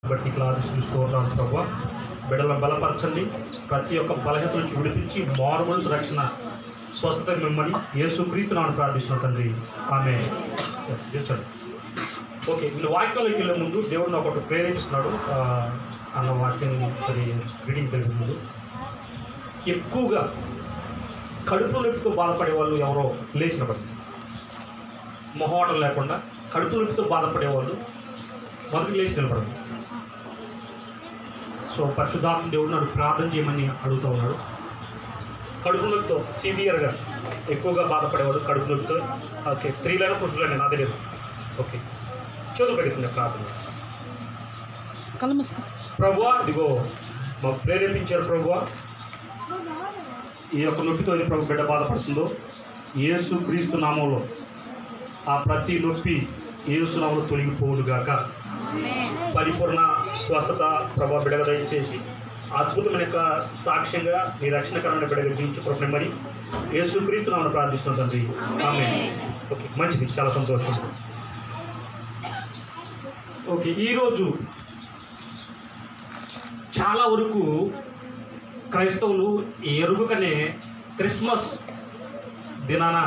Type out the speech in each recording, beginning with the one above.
బట్టి క్లాసులు స్తోత్రాలు ప్రభువా, బిడ్డలను బలపరచండి. ప్రతి ఒక్క బలహీనత నుంచి విడిపించి మారుమనసు రక్షణ స్వస్థత మిమ్మల్ని యేసుక్రీస్తు నామమున ప్రార్థిస్తున్నాను తండ్రి, ఆమేన్. ఓకే, నేను వాక్యంలోకి వెళ్ళే ముందు దేవుడు నాకు ఒకటి ప్రేరేపిస్తున్నాడు అన్న వాక్యం రీడింగ్ తెలిపే ముందు, ఎక్కువగా కడుపు నొప్పితో బాధపడే వాళ్ళు ఎవరో లేచినప్పుడు, మొహమాటం లేకుండా కడుపు నొప్పితో బాధపడే వాళ్ళు మొదటి లేచి నిలబడదు. సో పరిశుద్ధాత్మ దేవుడు నన్ను ప్రార్థన చేయమని అడుగుతూ ఉన్నాడు. కడుపు నొప్పితో సివియర్గా ఎక్కువగా బాధపడేవాడు కడుపు నొప్పితో, ఓకే, స్త్రీలైనా పురుషులైనా నా తెలియదు. ఓకే, చదువు పెడుతుంది ప్రార్థన. ప్రభువా, ఇదిగో మాకు ప్రేరేపించారు ప్రభువా, ఈ యొక్క నొప్పితో ప్రభు బిడ్డ బాధపడుతుందో యేసు క్రీస్తు నామంలో ఆ ప్రతి నొప్పి యేసు నామంలో తొలగిపోవుగాక. పరిపూర్ణ స్వస్థత ప్రభా బిడ్డగా దయచేసి అద్భుతమైన యొక్క సాక్ష్యంగా నీ రక్షణకరమైన బిడ్డగా జీవించుకోవడం యేసుక్రీస్తు నామమున ప్రార్థిస్తున్నాను తండ్రి, ఆమేన్. ఓకే, మంచిది, చాలా సంతోషం. ఓకే, ఈరోజు చాలా వరకు క్రైస్తవులు ఎరుగుకనే క్రిస్మస్ దినాన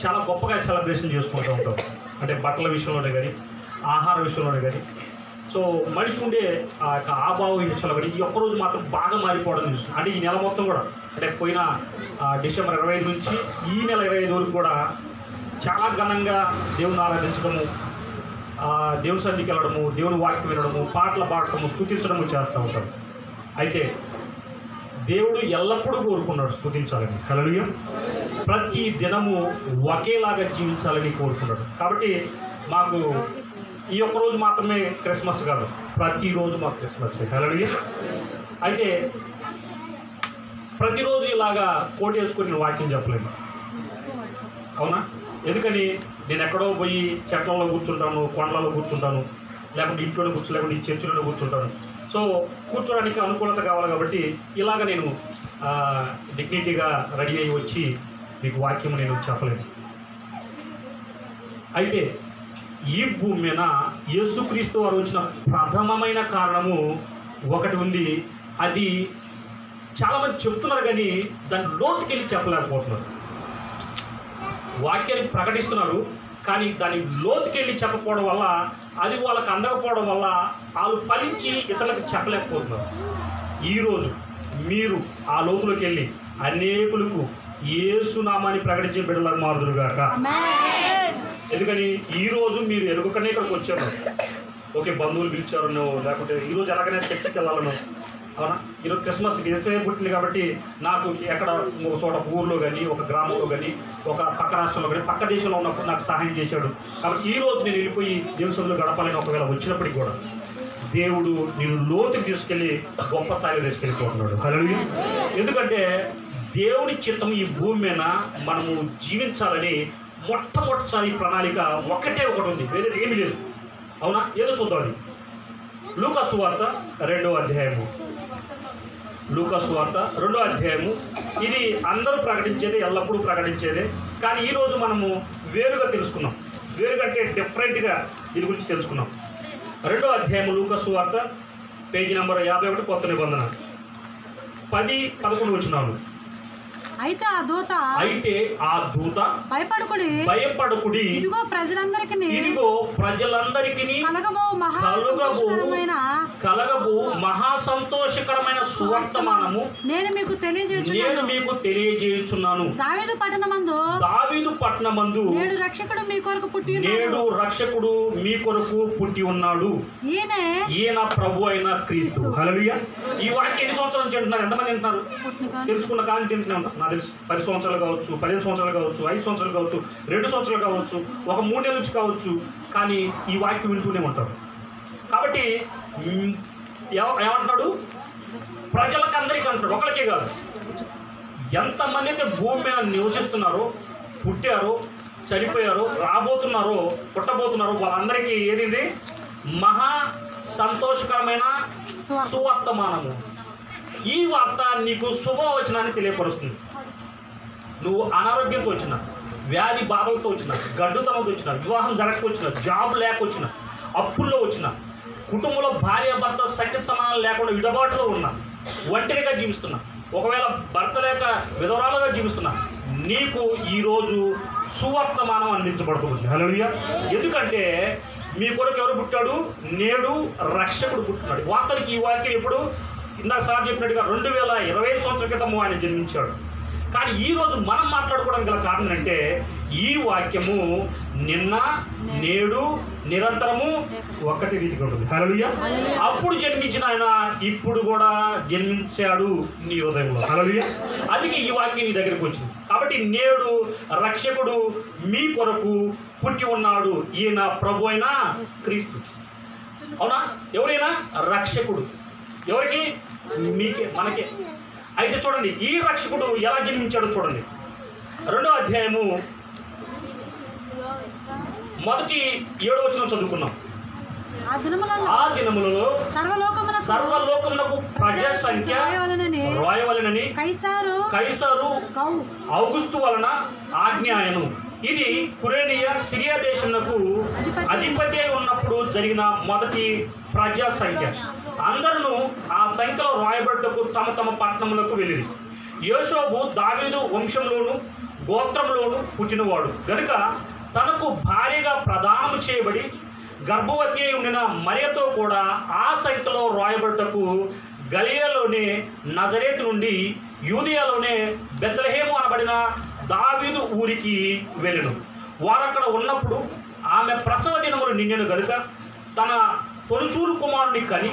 చాలా గొప్పగా సెలబ్రేషన్ చేసుకుంటూ ఉంటాం. అంటే బట్టల విషయంలోనే కానీ, ఆహార విషయంలోనే కానీ, సో మనిషి ఉండే ఆ యొక్క ఆభావ విషయంలో కానీ ఈ ఒక్కరోజు మాత్రం బాగా మారిపోవడం చూస్తుంది. అంటే ఈ నెల మొత్తం కూడా, అంటే పోయిన డిసెంబర్ 25 నుంచి ఈ నెల 25 వరకు కూడా చాలా ఘనంగా దేవుని ఆరాధించడము, దేవుని సన్నిధికి వెళ్ళడము, దేవుని వాక్యం వినడము, పాటలు పాడటము, స్తుతించడము చేస్తూ ఉంటారు. అయితే దేవుడు ఎల్లప్పుడూ కోరుకున్నాడు స్తుతించాలని, హల్లెలూయా, ప్రతి దినము ఒకేలాగా జీవించాలని కోరుకున్నాడు. కాబట్టి మాకు ఈ ఒక్క రోజు మాత్రమే క్రిస్మస్ కాదు, ప్రతిరోజు మాకు క్రిస్మస్, హల్లెలూయా. అయితే ప్రతిరోజు ఇలాగా కోట్ వేసుకొని నేను వాక్యం చెప్పలేను, అవునా? ఎందుకని నేను ఎక్కడో పోయి చెట్లలో కూర్చుంటాను, కొండలలో కూర్చుంటాను, లేకుంటే ఇంట్లోనే కూర్చో, లేకుంటే ఈ చర్చిలోనే కూర్చుంటాను. సో కూర్చోడానికి అనుకూలత కావాలి కాబట్టి ఇలాగ నేను డిగ్నిటీగా రెడీ అయ్యి వచ్చి మీకు వాక్యం నేను చెప్పలేను. అయితే ఈ భూమి మీద యేసుక్రీస్తు వారు వచ్చిన ప్రథమమైన కారణము ఒకటి ఉంది. అది చాలామంది చెప్తున్నారు కానీ దాని లోతుకెళ్ళి చెప్పలేకపోతున్నారు. వాక్యాన్ని ప్రకటిస్తున్నారు కానీ దాని లోతుకెళ్ళి చెప్పకపోవడం వల్ల, అది వాళ్ళకి అందకపోవడం వల్ల వాళ్ళు ఫలించి ఇతరులకు చెప్పలేకపోతున్నారు. ఈరోజు మీరు ఆ లోతులోకి వెళ్ళి అనేకులకు యేసు నామాన్ని ప్రకటించే బిడ్డలకు మారుదురుగాక. ఎందుకని ఈరోజు మీరు ఎరుగకనే ఇక్కడికి వచ్చారు. ఓకే, బంధువులు పిలిచారనో, లేకుంటే ఈరోజు ఎలాగైనా చర్చికి వెళ్ళాలనో, అవునా? ఈరోజు క్రిస్మస్ వేసే పుట్టింది కాబట్టి నాకు ఎక్కడ ఒక చోట ఊర్లో కానీ, ఒక గ్రామంలో కానీ, ఒక పక్క రాష్ట్రంలో కానీ, పక్క దేశంలో ఉన్నప్పుడు నాకు సహాయం చేశాడు. కాబట్టి ఈరోజు నేను వెళ్ళిపోయి దేవుని గడపాలని ఒకవేళ వచ్చినప్పటికీ కూడా దేవుడు నేను లోతుకి తీసుకెళ్ళి గొప్ప స్థాయిలో తీసుకెళ్ళిపోతున్నాడు, హల్లెలూయా. ఎందుకంటే దేవుని చిత్తం ఈ భూమి మీద మనము జీవించాలని మొట్టమొదటిసారి ప్రణాళిక ఒకటి ఉంది, వేరేది ఏమీ లేదు, అవునా? ఏదో చూద్దాం. అది లూకా సువార్త 2వ అధ్యాయము, లూకా సువార్త 2వ అధ్యాయము. ఇది అందరూ ప్రకటించేదే, ఎల్లప్పుడూ ప్రకటించేదే. కానీ ఈరోజు మనము వేరుగా తెలుసుకున్నాం, వేరుగంటే డిఫరెంట్గా దీని గురించి తెలుసుకున్నాం. 2వ అధ్యాయము లూకా సువార్త, పేజీ నెంబర్ 51, కొత్త నిబంధన, 10-11 వచనాలు. అయితే ఆ దూత భయపడకుడి, ఇదిగో ప్రజలందరికీ కలగబో మహా సంతోషకరమైన సువర్తమానము నేను మీకు తెలియజేయుచున్నాను. దావీదు పట్టణమందు నేడు రక్షకుడు మీ కొరకు పుట్టి ఉన్నాడు. ఈయన ప్రభు అయిన క్రీస్తు, హల్లెలూయా. ఈ వాక్యం ఎన్ని సంవత్సరాల నుంచి అంటున్నారు? ఎంతమంది అంటున్నారు? తెలుసుకున్న కానీ తింటున్నా ఉంటారు. నాకు తెలుసు 10 సంవత్సరాలు కావచ్చు, 15 సంవత్సరాలు కావచ్చు, 5 సంవత్సరాలు కావచ్చు, 2 సంవత్సరాలు కావచ్చు, ఒక 3 నెలల నుంచి కావచ్చు, కానీ ఈ వాక్యం వింటూనే ఉంటారు. కాబట్టి ఏమంటున్నాడు? ప్రజలకు అందరికీ అంటున్నాడు, ఒకరికే కాదు. ఎంతమంది అయితే భూమి మీద నివసిస్తున్నారో, పుట్టారో, చనిపోయారో, రాబోతున్నారో, పుట్టబోతున్నారో వాళ్ళందరికీ ఏది? మహా సంతోషకరమైన సువర్తమానము. ఈ వార్త నీకు శుభవచనాన్ని తెలియపరుస్తుంది. నువ్వు అనారోగ్యంతో వచ్చిన, వ్యాధి బాధలతో వచ్చిన, గడ్డుతనంతో వచ్చిన, వివాహం జరగకపోచ్చినా, జాబ్ లేకొచ్చిన, అప్పుల్లో వచ్చిన, కుటుంబంలో భార్య భర్త సఖ్య సమానాలు లేకుండా విడబాటులో ఉన్నా, ఒంటరిగా జీవిస్తున్నా, ఒకవేళ భర్త లేక విధవరాలుగా జీవిస్తున్నా, నీకు ఈరోజు సువర్తమానం అందించబడుతుంది. హల్లెలూయా. ఎందుకంటే మీ కొరకు ఎవరు పుట్టాడు? నేడు రక్షకుడు పుట్టినాడు. వాస్తవానికి ఈ వాక్యం ఎప్పుడు, ఇందాక సార్ చెప్పినట్టుగా 2025 సంవత్సరాల క్రితము ఆయన జన్మించాడు. కానీ ఈరోజు మనం మాట్లాడుకోవడానికి గల కారణం అంటే ఈ వాక్యము నిన్న నేడు నిరంతరము ఒక్కటి రీతిగా ఉంటుంది. హల్లెలూయా. అప్పుడు జన్మించిన ఆయన ఇప్పుడు కూడా జన్మించాడు నీ హృదయంలో. హల్లెలూయా. అందుకే ఈ వాక్యం నీ దగ్గరికి వచ్చింది. కాబట్టి నేడు రక్షకుడు మీ కొరకు పుట్టి ఉన్నాడు. ఈయన ప్రభు అయిన క్రీస్తు. అవునా? ఎవరైనా రక్షకుడు ఎవరికి? మీకే, మనకే. అయితే చూడండి, ఈ రక్షకుడు ఎలా జన్మించాడో చూడండి. 2వ అధ్యాయము మొదటి 7వ వచనం చదువుకున్నాం. ఆ దినములలో సర్వలోకమునకు ప్రజా సంఖ్య రాయవలెనని కైసరు ఔగుస్తు వలన ఆజ్ఞాయను. ఇది కురేనియా సిరియా దేశమునకు అధిపతి అయి ఉన్నప్పుడు జరిగిన మొదటి ప్రజా సంఖ్య. అందరూ ఆ సంఖ్యలో రాయబడ్డకు తమ తమ పట్టణములకు వెళ్ళింది. యోషోబు దావీదు వంశంలోను గోత్రంలోను పుట్టినవాడు గనుక తనకు భార్యగా ప్రదానము చేయబడి గర్భవతి అయి ఉండిన మరియతో కూడా ఆ సంఖ్యలో రాయబడ్డకు గలిలయలోనే నజరేతు నుండి యూదయలోనే బెత్లెహేము అనబడిన దావీదు ఊరికి వెళ్ళెను. వారక్కడ ఉన్నప్పుడు ఆమె ప్రసవ దినములు నిండెను గనుక తన తొలిచూరు కుమారుని కని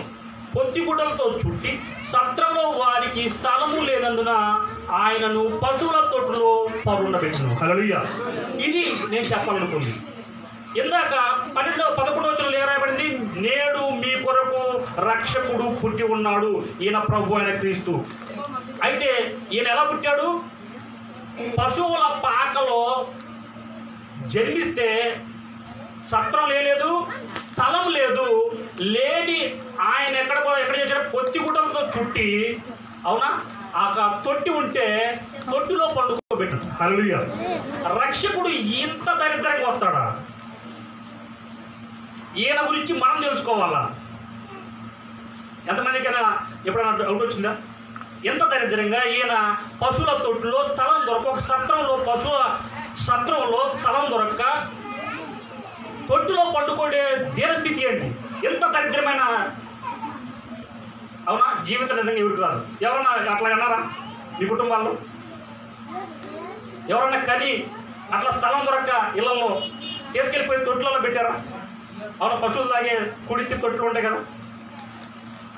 పొత్తిగుడ్డలతో చుట్టి సత్రంలో వారికి స్థలము లేనందున ఆయనను పశువుల తొట్టులో పరుండబెట్టును. హల్లెలూయా. ఇది నేను చెప్పాలనుకుంది. ఇందాక 11వ వచనంలో ఏం రాయబడింది? నేడు మీ కొరకు రక్షకుడు పుట్టి ఉన్నాడు, ఈయన ప్రభు అయిన క్రీస్తు. అయితే ఈయన ఎలా పుట్టాడు? పశువుల పాకలో జన్మిస్తే సత్రం లేదు, స్థలం లేదు, లేని ఆయన ఎక్కడ చేశాడు? పొత్తిగుడ్డలతో చుట్టి, అవునా, ఆ తొట్టి ఉంటే తొట్టిలో పండుకోబెట్టాడు. హల్లెలూయా. రక్షకుడు ఇంత దరిద్రంగా వస్తాడా? ఈయన గురించి మనం తెలుసుకోవాలా? ఎంతమందికైనా ఎప్పుడైనా డౌట్ వచ్చిందా? ఎంత దరిద్రంగా ఈయన పశువుల తొట్టులో స్థలం దొరక, ఒక సత్రంలో పశువుల సత్రంలో స్థలం దొరక్క తొట్టులో పండుకోడే దీనస్థితి ఏంటి? ఎంత దరిద్రమైన, అవునా, జీవితం నిజంగా ఎవరికి రాదు. ఎవరన్నా అట్లా అన్నారా మీ కుటుంబాల్లో? ఎవరన్నా కని అట్లా స్థలం దొరక్క ఇళ్లలో తీసుకెళ్ళిపోయి తొట్టులలో పెట్టారా? అవునా, పశువులు తాగే కుడితి తొట్లు ఉంటాయి కదా,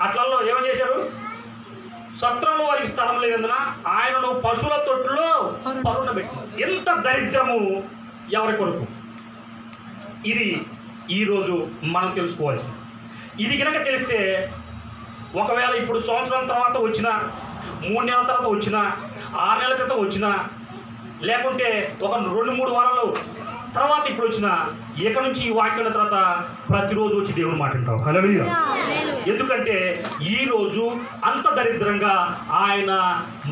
అట్లలో ఏమని చేశారు? సత్రంలో వారికి స్థలం లేనందున ఆయనను పశువుల తొట్టులో పరుండబెట్టారు. ఎంత దరిద్రము ఎవరి కొరకు? ఇది ఈరోజు మనం తెలుసుకోవాల్సింది. ఇది కనుక తెలిస్తే ఒకవేళ ఇప్పుడు సంవత్సరం తర్వాత వచ్చినా, 3 నెలల తర్వాత వచ్చినా, 6 నెలల క్రితం వచ్చినా, లేకుంటే ఒక 2-3 వారాలు తర్వాత ఇప్పుడు వచ్చిన, ఇక నుంచి ఈ వాక్యం తర్వాత ప్రతిరోజు వచ్చి దేవుని మాట వింటాం. హల్లెలూయా. ఎందుకంటే ఈరోజు అంత దరిద్రంగా ఆయన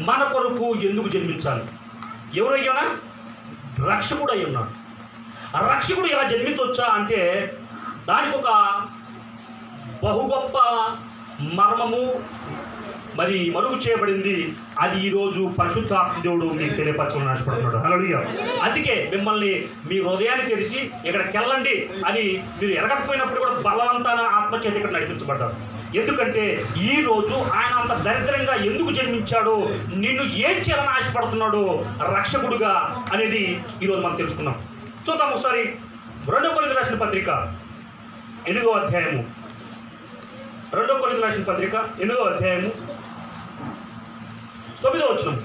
మన కొరకు ఎందుకు జన్మించాలి? ఎవరయ్యానా? రక్షకుడు అయి ఉన్నాడు. రక్షకుడు ఇలా జన్మించవచ్చా అంటే దానికి ఒక బహు గొప్ప మర్మము మరి మరుగు చేయబడింది. అది ఈరోజు పరిశుద్ధాత్మ దేవుడు మీకు తెలియపరచాలని ఆశపడుతున్నాడు. హల్లెలూయా. అందుకే మిమ్మల్ని మీ హృదయాన్ని తెరిచి ఇక్కడికి వెళ్ళండి అని మీరు ఎరగకపోయినప్పుడు కూడా బలవంతాన ఆత్మచేత ఇక్కడ నడిపించబడ్డారు. ఎందుకంటే ఈ రోజు ఆయన అంత దరిద్రంగా ఎందుకు జన్మించాడో, నిన్ను ఏం చేయాలని ఆశపడుతున్నాడో రక్షకుడుగా అనేది ఈరోజు మనం తెలుసుకున్నాం. చూద్దాం ఒకసారి 2 కొరింథీయులకు రాసిన పత్రిక 8వ అధ్యాయము. 2 కొరింథీయులకు రాసిన పత్రిక 8వ అధ్యాయము 9వ వచనం.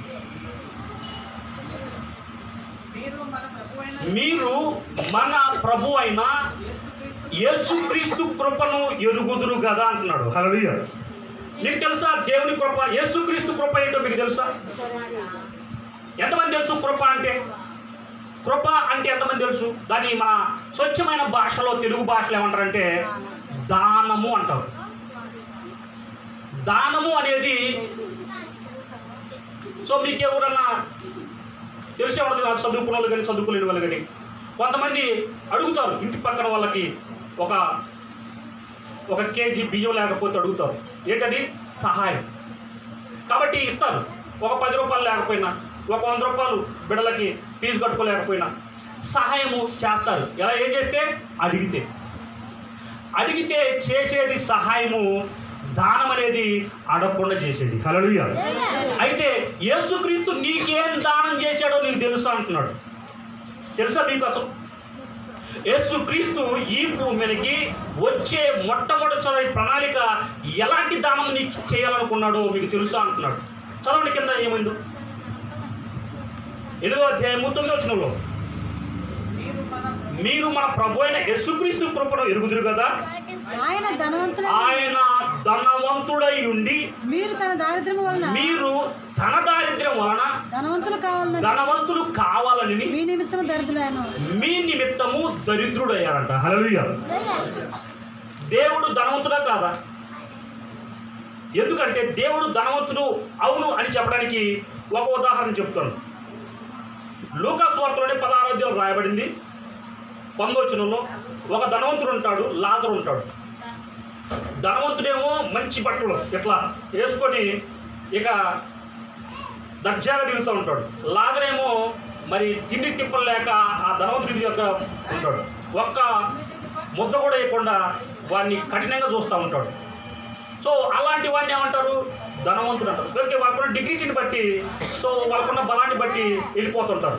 మీరు మన ప్రభు అయిన యేసుక్రీస్తు కృపను ఎరుగుదురు కదా అంటున్నాడు. హల్లెలూయా. మీకు తెలుసా దేవుని కృప? యేసుక్రీస్తు కృప ఏంటో మీకు తెలుసా? ఎంతమంది తెలుసు కృప అంటే? కృప అంటే ఎంతమంది తెలుసు? దాన్ని మన స్వచ్ఛమైన భాషలో, తెలుగు భాషలో ఏమంటారంటే దానము అంటారు. దానము అనేది, సో మీకు ఎవరన్నా తెలిసే ఉండదు, నాకు చదువుకున్న వాళ్ళు కానీ చదువుకోలేని వాళ్ళు కానీ కొంతమంది అడుగుతారు ఇంటి పక్కన వాళ్ళకి ఒక ఒక కేజీ బియ్యం లేకపోతే అడుగుతారు, ఏంటది? సహాయం. కాబట్టి ఇస్తారు. ఒక 10 రూపాయలు లేకపోయినా, ఒక 100 రూపాయలు బిడ్డలకి ఫీజు కట్టుకోలేకపోయినా సహాయము చేస్తారు. ఎలా? ఏం చేస్తే? అడిగితే చేసేది సహాయము, దానం అనేది అడగకుండా చేసేది. హల్లెలూయా. అయితే యేసుక్రీస్తు నీకేం దానం చేశాడో నీకు తెలుసా అంటున్నాడు. తెలుసా మీకు అసలు? యేసుక్రీస్తు ఈ భూమికి వచ్చే మొట్టమొదటిసారి ప్రణాళిక ఎలాంటి దానం నీకు చేయాలనుకున్నాడో మీకు తెలుసా అంటున్నాడు. చదవండి కింద ఏమైందో. 8వ అధ్యాయము 9వ వచనంలో, మీరు మన ప్రభు అయిన యేసుక్రీస్తు కృపను ఎరుగుదురు కదా, ఆయన ధనవంతుడై ఉండి మీరు తన దారిద్ర్యం వలన ధనవంతులు కావాలని మీ నిమిత్తము దరిద్రుడయ్యారంట. హల్లెలూయా. దేవుడు ధనవంతుడా కాదా? ఎందుకంటే దేవుడు ధనవంతుడు అవును అని చెప్పడానికి ఒక ఉదాహరణ చెప్తాను. లూకా సువార్తలోని 16వ అధ్యాయం రాయబడింది 11వ వచనంలో, ఒక ధనవంతుడు ఉంటాడు, లాజరు ఉంటాడు. ధనవంతుడేమో మంచి బట్టలు ఇట్లా వేసుకొని ఇక దర్జాగా తిరుగుతూ ఉంటాడు. లాజరేమో మరి తిండి తిప్పలు లేక ఆ ధనవంతుడి యొక్క ఉంటాడు. ఒక్క ముద్ద కూడా వేయకుండా వాడిని కఠినంగా చూస్తూ ఉంటాడు. సో అలాంటి వాడిని ఏమంటారు? ధనవంతుడు అంటారు. ఎందుకంటే వాళ్ళకున్న డిగ్నిటీని బట్టి, సో వాళ్ళకున్న బలాన్ని బట్టి వెళ్ళిపోతుంటారు.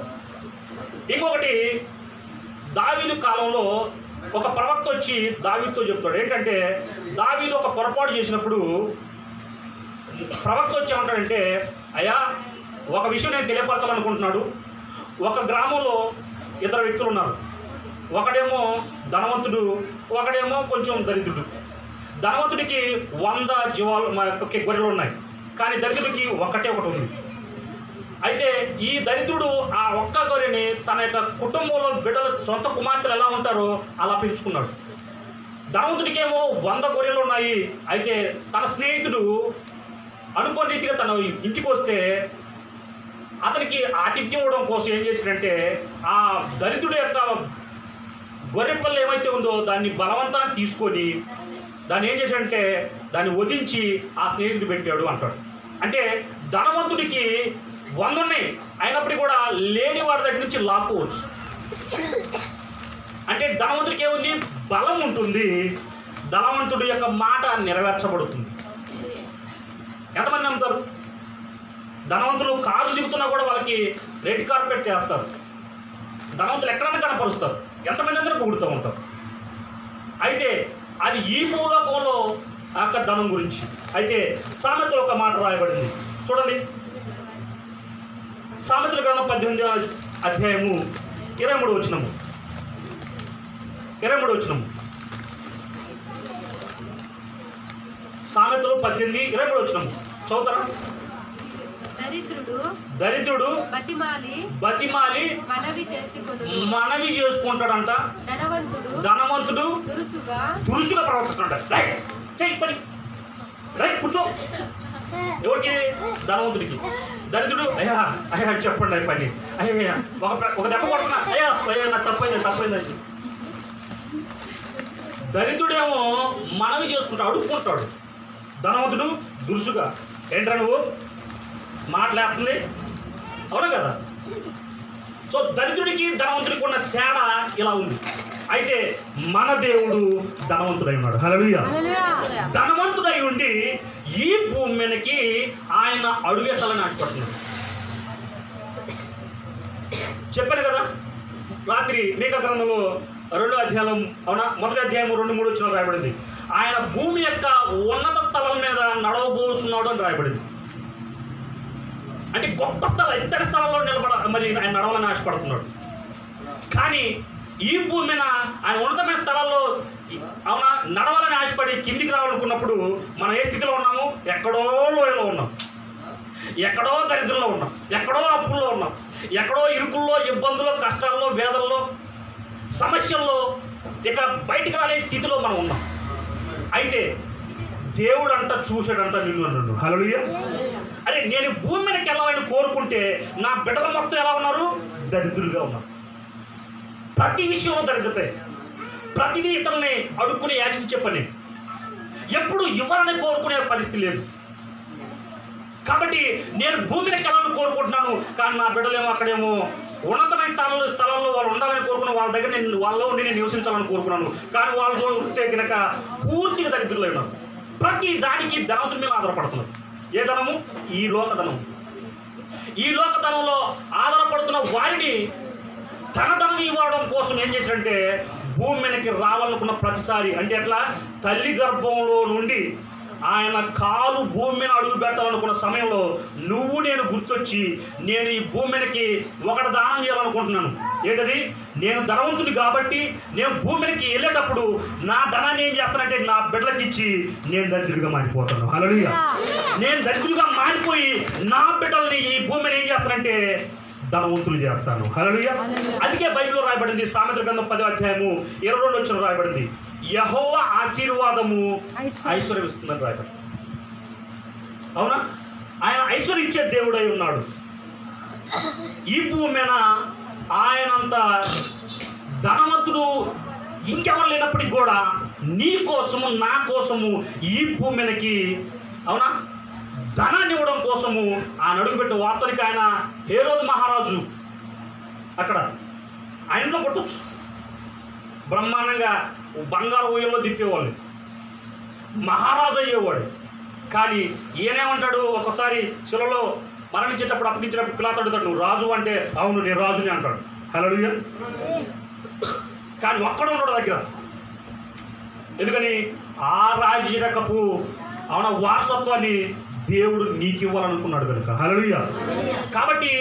ఇంకొకటి, దావీదు కాలంలో ఒక ప్రవక్త వచ్చి దావీదుతో చెప్తాడు. ఏంటంటే దావీదు ఒక పొరపాటు చేసినప్పుడు ప్రవక్త వచ్చి ఏమంటాడంటే, అయ్యా ఒక విషయం నేను తెలియపరచాలనుకుంటున్నాడు. ఒక గ్రామంలో 2 వ్యక్తులు ఉన్నారు. ఒకడేమో ధనవంతుడు, ఒకడేమో కొంచెం దరిద్రుడు. ధనవంతుడికి 100 గొర్రెలు ఉన్నాయి, కానీ దరిద్రుడికి ఒకటి ఉంది. అయితే ఈ దరిద్రుడు ఆ ఒక్క గొర్రెని తన యొక్క కుటుంబంలో బిడ్డల సొంత కుమార్తెలు ఎలా ఉంటారో అలా పెంచుకున్నాడు. ధనవంతుడికి ఏమో 100 గొర్రెలు ఉన్నాయి. అయితే తన స్నేహితుడు అనుకోని రీతిగా తన ఇంటికి వస్తే అతనికి ఆతిథ్యం ఇవ్వడం కోసం ఏం చేశాడంటే, ఆ దరిద్రుడి యొక్క గొర్రె పిల్ల ఏమైతే ఉందో దాన్ని బలవంతాన్ని తీసుకొని దాన్ని ఏం చేశాడంటే దాన్ని వధించి ఆ స్నేహితుడు పెట్టాడు అంటాడు. అంటే ధనవంతుడికి 100 ఉన్నాయి, అయినప్పటికీ కూడా లేని వాడి దగ్గర నుంచి లాక్కోవచ్చు. అంటే ధనవంతుడికి ఏముంది? బలం ఉంటుంది. ధనవంతుడి యొక్క మాట నెరవేర్చబడుతుంది. ఎంతమంది నమ్ముతారు? ధనవంతులు కారు దిగుతున్నా కూడా వాళ్ళకి రెడ్ కార్పెట్ చేస్తారు. ధనవంతులు ఎక్కడైనా కనపరుస్తారు. ఎంతమంది అందరూ పొగుడుతూ ఉంటారు. అయితే అది ఈ భూలోకంలో అక్క ధనం గురించి. అయితే సామెతలో ఒక మాట రాయబడింది చూడండి. సామెతల గ్రంథం 18వ అధ్యాయము 23వ వచనము. సామెతలు 18:23 వచనము చదువుతారా? దరిద్రుడు బతిమాలి మనవి చేసుకుంటాడంట, ధనవంతుడు దురుసుగా ప్రవర్తిస్తాడంట. కూర్చో. ఎవరికి? ధనవంతుడికి. దరిద్రుడు అయ్యా అయ్యా చెప్పండి అయ్యి పని, అయ్యా ఒక దెబ్బ కొడుతున్నా, అయ్యా అయ్యా నాకు తప్పైందండి. దరిద్రుడేమో మనవి చేసుకుంటాడు, అడుక్కుంటాడు. ధనవంతుడు దురుసుగా, ఏంట్రా నువ్వు మాటలేస్తుంది, అవునా కదా? సో దరిద్రుడికి ధనవంతుడికి ఉన్న తేడా ఇలా ఉంది. అయితే మన దేవుడు ధనవంతుడై ఉన్నాడు. హల్లెలూయా. ధనవంతుడై ఉండి ఈ భూమి మీదకి ఆయన అడుగెట్టాలని ఆశపడుతున్నాడు. చెప్పాను కదా రాత్రి మీకా గ్రంథంలో 2వ అధ్యాయం, అవునా, 1వ అధ్యాయం 2-3 వచనాలు రాయబడింది. ఆయన భూమి యొక్క ఉన్నత స్థలం మీద నడవబోతున్నాడు అని రాయబడింది. అంటే గొప్ప స్థలం, ఇతర స్థలంలో మరి ఆయన నడవాలని ఆశపడుతున్నాడు. కానీ ఈ భూమి మీద ఆయన ఉన్నతమైన స్థలాల్లో అవునా నడవాలని ఆశపడి కిందికి రావాలనుకున్నప్పుడు మనం ఏ స్థితిలో ఉన్నాము? ఎక్కడో లోయలో ఉన్నాం, ఎక్కడో దరిద్రంలో ఉన్నాం, ఎక్కడో అప్పుల్లో ఉన్నాం, ఎక్కడో ఇరుకుల్లో, ఇబ్బందుల్లో, కష్టాల్లో, వేదల్లో, సమస్యల్లో ఇక బయటికి రాలే స్థితిలో మనం ఉన్నాం. అయితే దేవుడు అంట చూశాడంట నిన్ను అన్నాడు. హల్లెలూయా. అరే నేను భూమి మీదకి వెళ్ళాలని కోరుకుంటే నా బిడ్డలు మొత్తం ఎలా ఉన్నారు? దరిద్రులుగా ఉన్నారు. ప్రతి విషయంలో దరిద్రత, ప్రతిదీ ఇతరులని అడుక్కుని యాచించే పని. ఎప్పుడు ఇవ్వాలని కోరుకునే పరిస్థితి లేదు. కాబట్టి నేను భూమికి వెళ్ళాలని కోరుకుంటున్నాను, కానీ నా బిడ్డలేమో అక్కడేమో ఉన్నతమైన స్థలంలో వాళ్ళు ఉండాలని కోరుకున్నాను, వాళ్ళ దగ్గర వాళ్ళలో ఉండి నేను నివసించాలని కోరుకున్నాను, కానీ వాళ్ళు ఉంటే కనుక పూర్తిగా దరిద్రులు ఉన్నారు. ప్రతి దానికి ధనవంతుడి మీద ఆధారపడుతున్నారు. ఏ ధనము? ఈ లోకధనం. ఈ లోకధనంలో ఆధారపడుతున్న వారిని ధనం ఇవ్వడం కోసం ఏం చేశాడంటే భూమి మీదకి రావాలనుకున్న ప్రతిసారి, అంటే ఎట్లా, తల్లి గర్భంలో నుండి ఆయన కాలు భూమి మీద అడుగు పెట్టాలనుకున్న సమయంలో నువ్వు నేను గుర్తొచ్చి నేను ఈ భూమి మీదకి ఒకటి దానం చేయాలనుకుంటున్నాను. ఏంటది? నేను ధనవంతుని కాబట్టి నేను భూమి మీదకి వెళ్ళేటప్పుడు నా ధనాన్ని ఏం చేస్తానంటే నా బిడ్డలకి ఇచ్చి నేను దరిద్రుడిగా మారిపోతాను. హల్లెలూయా. నేను దరిద్రుడిగా మారిపోయి నా బిడ్డల్ని ఈ భూమి మీద ఏం చేస్తానంటే ధనవంతులు చేస్తాను. హల్లెలూయా. అందుకే బైబిల్లో రాయబడింది, సామెతల గ్రంథం 10వ అధ్యాయము 22వ వచనం రాయబడింది, యెహోవా ఆశీర్వాదము ఐశ్వర్యం ఇస్తుందని రాయబడింది. అవునా? ఆయన ఐశ్వర్యం ఇచ్చే దేవుడై ఉన్నాడు. ఈ భూమి మీద ఆయనంత ధనవంతుడు ఇంకెవరు లేనప్పటికి కూడా నీ కోసము నా కోసము ఈ భూమి మీదకి, అవునా, ధనాన్ని ఇవ్వడం కోసము ఆయన అడుగుపెట్టిన. వాస్తవానికి ఆయన హేరోదు మహారాజు అక్కడ ఆయనలో కొట్టచ్చు, బ్రహ్మాండంగా బంగారు ఊయల్లో దిప్పేవాళ్ళు, మహారాజు అయ్యేవాడు. కానీ ఈయనేమంటాడు, ఒకసారి శిలలో మరణించేటప్పుడు అప్పగించేటప్పుడు పిలాతు అడుగుతాడు, నువ్వు రాజు అంటే అవును నేను రాజుని అంటాడు. హల్లెలూయా. కానీ ఒక్కడ ఉన్నాడు దగ్గర. ఎందుకని? ఆ రాజరకపు అవున వారసత్వాన్ని దేవుడు నీకు ఇవ్వాలనుకున్నాడు కనుక. హల్లెలూయా. కాబట్టి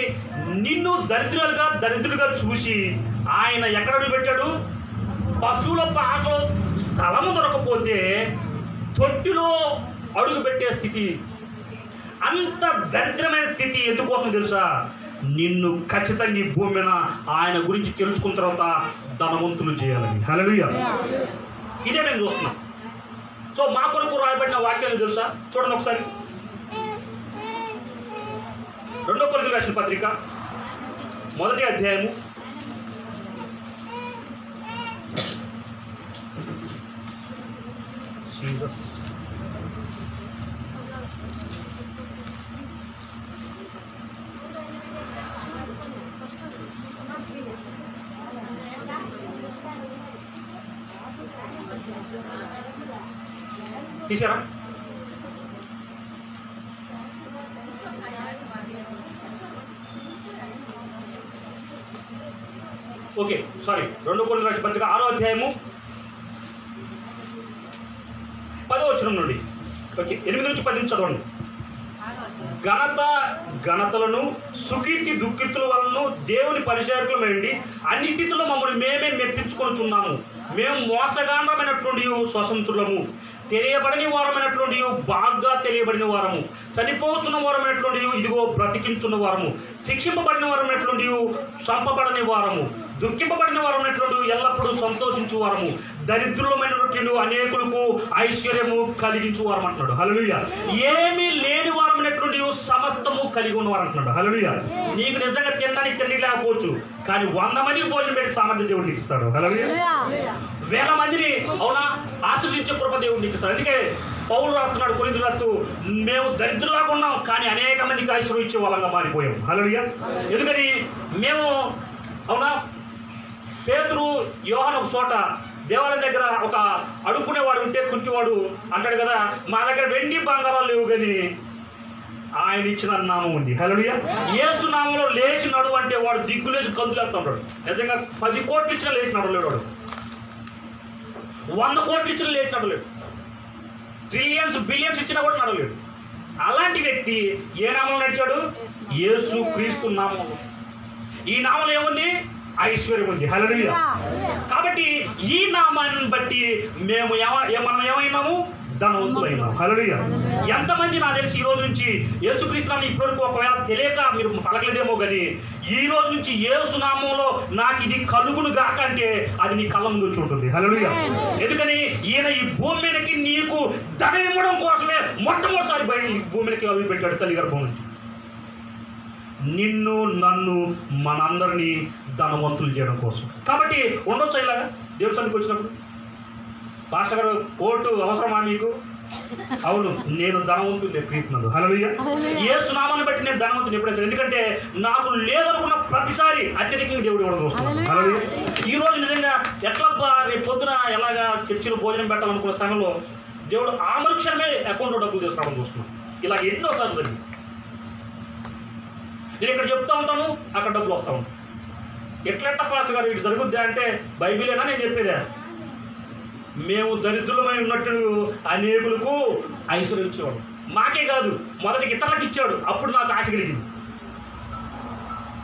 నిన్ను దరిద్రులుగా చూసి ఆయన ఎక్కడ అడుగు పెట్టాడు? పశువుల పాకలో స్థలము దొరకపోతే తొట్టిలో అడుగు పెట్టే స్థితి, అంత దరిద్రమైన స్థితి ఎందుకోసం తెలుసా? నిన్ను ఖచ్చితంగా ఈ భూమి మీద ఆయన గురించి తెలుసుకున్న తర్వాత ధనవంతులు చేయాలని. హల్లెలూయా. ఇదే నేను చూస్తున్నాం. సో మా కొరకు రాయబడిన వాక్యాలు తెలుసా? చూడండి ఒకసారి. 2 కొరింథీయులకు రాసిన పత్రిక 1వ అధ్యాయము 'తీసారా? Okay, sorry. 2 కొరింథీయులకు రాసిన పత్రిక 6వ అధ్యాయము 10వ వచనం నుండి, ఓకే, 8 నుంచి 10 నుంచి చదవండి. ఘనతలను సుకీర్తి దుఃఖితుల వలన దేవుని పరిచారకులమైండి అన్ని స్థితుల్లో మమ్మల్ని మేమే మెప్పించుకొనుచున్నాము. మేము మోసగాండ్రమైనటువంటి స్వతంత్రులము, తెలియబడని వారమైనటువంటి బాగా తెలియబడిన వారము, చనిపోతున్న వారమైనటువంటి ఇదిగో బ్రతికించున్న వారము, శిక్షింపబడిన వారమైనటువంటి చంపబడని వారము, దుఃఖింపబడిన వారమైనటువంటి ఎల్లప్పుడూ సంతోషించు వారము, దరిద్రులమైనటువంటి అనేకులకు ఐశ్వర్యము కలిగించు వారం అంటున్నాడు. హల్లెలూయా. ఏమీ లేని వారమైనటువంటి సమస్తము కలిగి ఉన్నవారు అంటున్నాడు. హల్లెలూయా. నీకు నిజంగా తినడానికి తిండి లేకపోవచ్చు, కానీ 100 మందికి భోజనం పెట్టి సామర్థ్యం దేవుడు నీకు ఇస్తాడు. హల్లెలూయా. 1000 మందిని అవునా ఆశీర్వదించే కృప దేవుడు నీకు ఇస్తాడు. అందుకే పౌలు రాస్తున్నాడు కొరింథీయులకు రాస్తూ, మేము దరిద్రులాగా ఉన్నాం కానీ అనేక మందికి ఐశ్వర్యం ఇచ్చే వాళ్ళంగా మారిపోయాం. హల్లెలూయా. ఎందుకని? మేము అవునా పేతురు యోహాను ఒక చోట దేవాలయం దగ్గర ఒక అడుక్కునేవాడు ఉంటే కూర్చువాడు అంటాడు కదా, మా దగ్గర వెండి బంగారాలు లేవు కానీ ఆయన ఇచ్చిన నామం ఉంది. హల్లెలూయా. యేసు నామంలో లేచి నడు అంటే వాడు దిగ్గులేసి కందులేస్తూ ఉంటాడు. నిజంగా 10 కోట్లు ఇచ్చినా లేచి నడలేడు వాడు, 100 కోట్లు ఇచ్చినా లేచి నడలేడు, ట్రిలియన్స్ బిలియన్స్ ఇచ్చినా కూడా నడలేడు. అలాంటి వ్యక్తి ఏ నామంలో నడిచాడు? యేసు క్రీస్తు నామంలో. ఈ నామంలో ఏముంది? ఐశ్వర్యం ఉంది. హల్లెలూయా. కాబట్టి ఈ నామాన్ని బట్టి మేము మనం ఏమైనాము? ధనవంతులైనాము. హల్లెలూయా. ఎంతమంది నాకు తెలిసి ఈ రోజు నుంచి యేసుక్రీస్తు నామం ఇప్పటివరకు ఒకవేళ తెలియక మీరు పలకలేదేమో కానీ ఈ రోజు నుంచి యేసు నామంలో నాకు ఇది కలుగును గాక అంటే అది నీ కళ్ళ ముందు వచ్చి ఉంటుంది. హల్లెలూయా. ఎందుకని? ఈయన ఈ భూమి మీదకి నీకు ధనం ఇవ్వడం కోసమే మొట్టమొదటిసారి బయట ఈ భూమి మీదకి అవి పెట్టాడు తల్లి గర్భం నుంచి. నిన్ను నన్ను మనందరినీ ధనవంతులు చేయడం కోసం. కాబట్టి ఉండొచ్చు ఇలాగా దేవుడి సన్నిధికి వచ్చినప్పుడు, పాస్టర్ గారు కోర్టు అవసరమా మీకు? అవును, నేను ధనవంతుడిని క్రీస్తునందు. హల్లెలూయా. యేసు నామాన్ని బట్టి నేను ధనవంతుని ఎప్పుడైతే, ఎందుకంటే నాకు లేదనుకున్న ప్రతిసారి అత్యధికంగా దేవుడు ఇవ్వడం చూస్తున్నాను. హల్లెలూయా. ఈ రోజు నిజంగా ఎట్లా రేపు పొద్దున ఎలాగా చర్చిలో భోజనం పెట్టాలనుకున్న సమయంలో దేవుడు ఆ మరుక్షణమే అకౌంట్లో డబ్బులు తీసుకురావడం చూస్తున్నాను. ఇలా ఎన్నోసార్లు జరిగింది. నేను ఇక్కడ చెప్తా ఉంటాను, అక్కడ డబ్బులు వస్తూ ఉంటాను. ఎట్లెట్ట పాస్ గారు ఇటు జరుగుద్దా అంటే బైబిలేనా నేను చెప్పేదా? మేము దరిద్రులమై ఉన్నట్టు అనేకులకు ఐశ్వర్యం ఇచ్చేవాడు. మాకే కాదు, మొదటికి ఇతరులకు ఇచ్చాడు. అప్పుడు నాకు ఆశ కలిగింది.